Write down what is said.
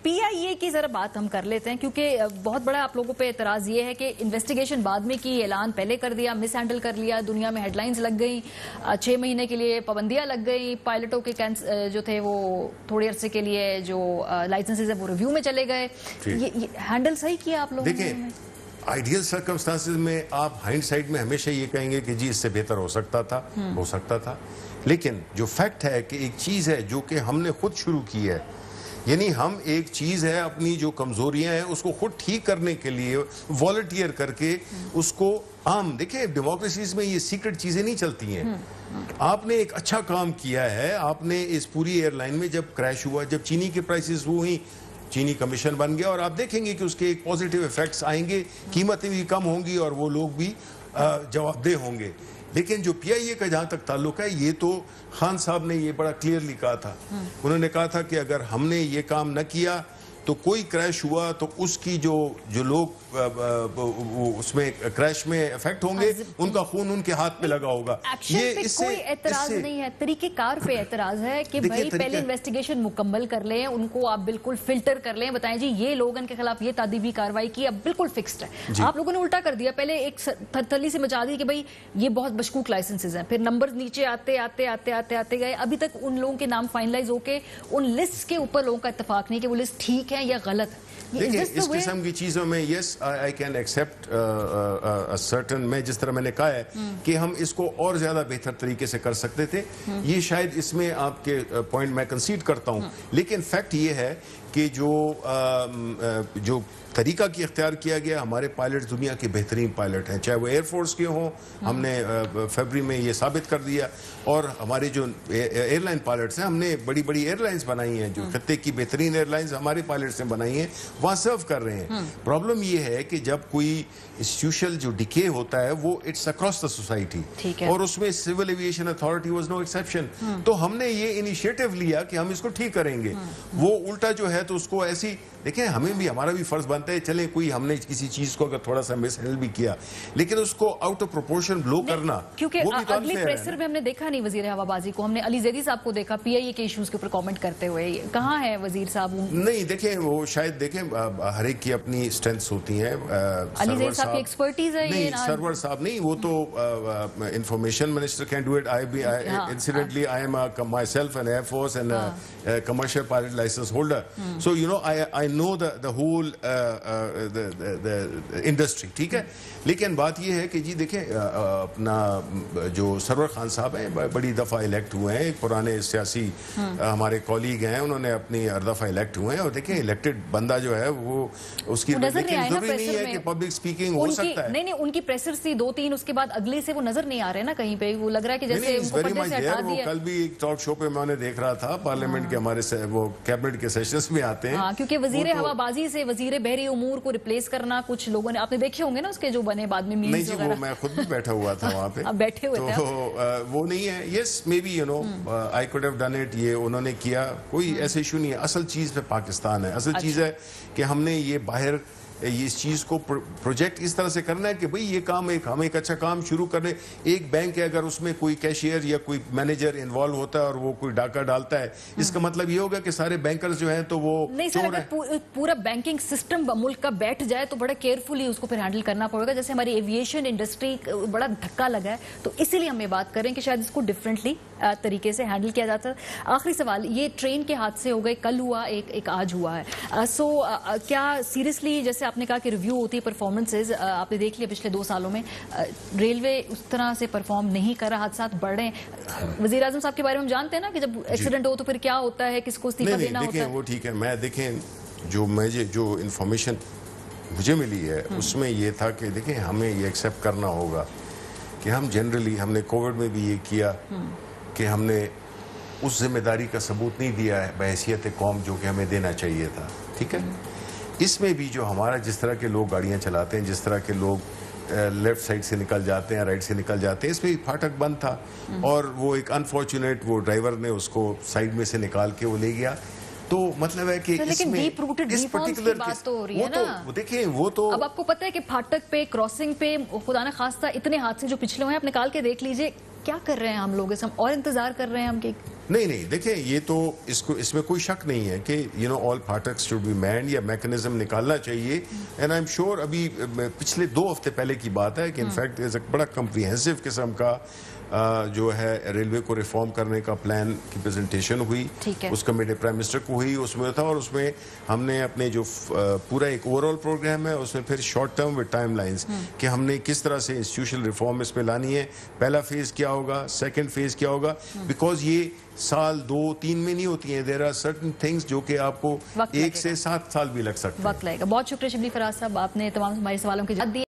PIA की जरा बात हम कर लेते हैं, क्योंकि बहुत बड़ा आप लोगों पे एतराज ये है कि इन्वेस्टिगेशन बाद में की, ऐलान पहले कर दिया, मिस हैंडल कर लिया, दुनिया में हेडलाइंस लग गई, 6 महीने के लिए पाबंदियां लग गई, पायलटों के जो थे वो थोड़े अरसे के लिए जो लाइसेंसेज है वो रिव्यू में चले गए। ये हैंडल सही किया आप लोगों ने? आइडियल सर्कमस्टांसेस में आप हाइंडसाइड में हमेशा ये कहेंगे कि जी इससे बेहतर हो सकता था, लेकिन जो फैक्ट है कि एक चीज़ है जो कि हमने खुद शुरू की है, यानी हम एक चीज़ है अपनी जो कमज़ोरियां हैं उसको खुद ठीक करने के लिए वॉलंटियर करके उसको आम, देखिए डेमोक्रेसीज में ये सीक्रेट चीज़ें नहीं चलती हैं। आपने एक अच्छा काम किया है, आपने इस पूरी एयरलाइन में जब क्रैश हुआ, जब चीनी के प्राइसेस हुई, चीनी कमीशन बन गया और आप देखेंगे कि उसके एक पॉजिटिव इफेक्ट्स आएंगे, कीमतें भी कम होंगी और वो लोग भी जवाबदेह होंगे। लेकिन जो PIA का जहां तक ताल्लुक है, ये तो खान साहब ने ये बड़ा क्लियरली कहा था। उन्होंने कहा था कि अगर हमने ये काम न किया तो कोई क्रैश हुआ तो उसकी जो लोग उसमें क्रैश में इफेक्ट होंगे, उनका खून उनके हाथ पे लगा होगा। ये इससे कोई एतराज नहीं है, तरीकेकार पे एतराज है कि भाई पहले इन्वेस्टिगेशन मुकम्मल कर लें, उनको आप बिल्कुल फिल्टर कर लें, बताएं जी ये लोग इनके खिलाफ ये तादीबी कार्रवाई की, अब बिल्कुल फिक्स्ड है। आप लोगों ने उल्टा कर दिया, पहले एक थरथली से मचा दी कि भाई ये बहुत मशकूक लाइसेंसेज हैं, फिर नंबर नीचे आते आते आते आते आते गए, अभी तक उन लोगों के नाम फाइनलाइज होके उन लिस्ट के ऊपर लोगों का इत्तेफाक नहीं कि वो लिस्ट ठीक है या गलत है। देखिए इस किस्म की चीजों में yes I can accept certain, मैं जिस तरह मैंने कहा है कि हम इसको और ज्यादा बेहतर तरीके से कर सकते थे, ये शायद इसमें आपके पॉइंट मैं कंसीड करता हूं, लेकिन फैक्ट ये है कि जो तरीका की इख्तियार किया गया, हमारे पायलट दुनिया के बेहतरीन पायलट हैं, चाहे वो एयरफोर्स के हों, हमने फरवरी में ये साबित कर दिया, और हमारे जो एयरलाइन पायलट्स हैं, हमने बड़ी बड़ी एयरलाइंस बनाई हैं, जो खत्ते की बेहतरीन एयरलाइंस हमारे पायलट्स ने बनाई हैं, वहाँ सर्व कर रहे हैं। प्रॉब्लम ये है कि जब कोई इंस्टीट्यूशनल जो डिके होता है वो इट्स अक्रॉस द सोसाइटी, और उसमें civil aviation authority was no exception. तो हमने ये इनिशिएटिव लिया कि हम इसको ठीक करेंगे। वो उल्टा जो है तो उसको ऐसी, देखिए हमें भी, हमारा भी फर्ज बनता है, चले कोई हमने किसी चीज को अगर थोड़ा सा मिसहैंडल भी किया, लेकिन उसको आउट ऑफ प्रोपोर्शन ब्लो करना, क्योंकि अगले प्रेशर में हमने देखा नहीं वजीर हवाबाजी को, हमने अली जैदी साहब को देखा PIA के इश्यूज के ऊपर कमेंट करते हुए। कहाँ है वजीर साहब? नहीं देखें, वो शायद देखें हर एक की अपनी स्ट्रेंथ्स होती हैं। अली जैदी साहब की एक्सपर्टीज है ये ना? सरवर साहब नहीं, वो तो information minister can do it. Incidentally I am myself an air force and commercial pilot licence holder, so you know I know the whole industry, ठीक है। लेकिन बात यह है कि जी देखें, अपना जो सरवर खान साहब हैं बड़ी दफ़ा इलेक्ट हुए हैं, एक पुराने सियासी हमारे कॉलीग हैं, उन्होंने अपनी हर दफ़ा इलेक्ट हुए हैं, और देखें इलेक्टेड बंदा जो है वो उसकी जरूरी नहीं है कि पब्लिक स्पीकिंग हो सकता है। नहीं, उनकी प्रेशर थी 2-3, उसके बाद अगले से वो नजर नहीं आ रहे ना कहीं पे, वो लग रहा है कि जैसे उनको पर्दे से हटा दिया। कल भी एक टॉक शो पे मैंने देख रहा था, पार्लियामेंट के हमारे वो कैबिनेट के सेशंस में आते हैं, क्योंकि वजीर हवाबाजी से वजीर बहरी उमूर को रिप्लेस करना, कुछ लोगों ने, आपने देखे होंगे ना उसके जो बने बाद में मीम्स वगैरह। वो मैं खुद भी बैठा हुआ था वहाँ पे। आप बैठे हुए थे? तो वो नहीं है, yes may be you know I could have done it, ये उन्होंने किया, कोई ऐसा इशू नहीं है। असल चीज पे पाकिस्तान है, असल चीज है कि हमने ये बाहर इस चीज को प्रोजेक्ट इस तरह से करना है कि भाई ये काम हम एक अच्छा काम शुरू कर रहे। एक बैंक है, अगर उसमें कोई कैशियर या कोई मैनेजर इन्वॉल्व होता है और वो कोई डाका डालता है, इसका मतलब ये होगा कि सारे बैंकर्स जो हैं तो वो नहीं सर, अगर पूरा बैंकिंग सिस्टम मुल्क का बैठ जाए तो बड़ा केयरफुली उसको फिर हैंडल करना पड़ेगा। जैसे हमारी एविएशन इंडस्ट्री बड़ा धक्का लगा है, तो इसीलिए हम ये बात करें कि शायद इसको डिफरेंटली तरीके से हैंडल किया जाता है। आखिरी सवाल, ये ट्रेन के हादसे हो गए, कल हुआ एक आज हुआ है, सो क्या सीरियसली, जैसे आपने कहा कि रिव्यू होती है परफॉर्मेंसेज, आपने देख लिया पिछले 2 सालों में रेलवे उस तरह से परफॉर्म नहीं कर रहा, हादसा बढ़ रहे हैं। वजीर आजम साहब के बारे में हम जानते हैं ना कि जब एक्सीडेंट हो तो फिर क्या होता है, किसको इस्तीफा देना होता है। वो ठीक है, मैं देखें जो इंफॉर्मेशन मुझे मिली है उसमें ये था कि देखें हमें ये एक्सेप्ट करना होगा कि हम जनरली, हमने कोविड में भी ये किया कि हमने उस जिम्मेदारी का सबूत नहीं दिया है बहैसियत कौम जो कि हमें देना चाहिए था, ठीक है। इसमें भी जो हमारा, जिस तरह के लोग गाड़ियां चलाते हैं, जिस तरह के लोग लेफ्ट साइड से निकल जाते हैं, राइट से निकल जाते हैं, इसमें भी फाटक बंद था, और वो एक अनफॉर्चुनेट वो ड्राइवर ने उसको साइड में से निकाल के वो ले गया। तो मतलब है कि इसमें इस पर्टिकुलर बात तो हो रही है ना। वो देखिए, वो तो अब आपको पता है कि फाटक पे, क्रॉसिंग पे खुदा न खास्ता इतने हादसे जो पिछले हुए हैं, आप निकाल के देख लीजिए, क्या कर रहे हैं हम लोग, और इंतजार कर रहे हैं हम कि नहीं नहीं, देखिए ये तो इसमें कोई शक नहीं है कि ऑल फाटक्स शुड बी मैन्ड या मैकेनिज्म निकालना चाहिए। एंड आई एम श्योर अभी पिछले 2 हफ्ते पहले की बात है कि इनफैक्ट एक बड़ा कम्प्रीहेंसिव किस्म का जो है रेलवे को रिफॉर्म करने का प्लान की प्रेजेंटेशन हुई। उस कमेटी प्राइम मिनिस्टर को हुई, उसमें था, और उसमें हमने अपने जो पूरा एक ओवरऑल प्रोग्राम है उसमें फिर शॉर्ट टर्म विद टाइमलाइंस कि हमने किस तरह से इंस्टीट्यूशनल रिफॉर्म इसमें लानी है, पहला फेज क्या होगा, सेकंड फेज क्या होगा, बिकॉज ये साल 2-3 में नहीं होती हैं। देयर आर सर्टेन थिंग्स जो कि आपको 1 से 7 साल भी लग सकते हैं। वक्त लगेगा। बहुत शुक्रिया शिबली फराज साहब, आपने तमाम हमारे सवालों के जवाब दिए।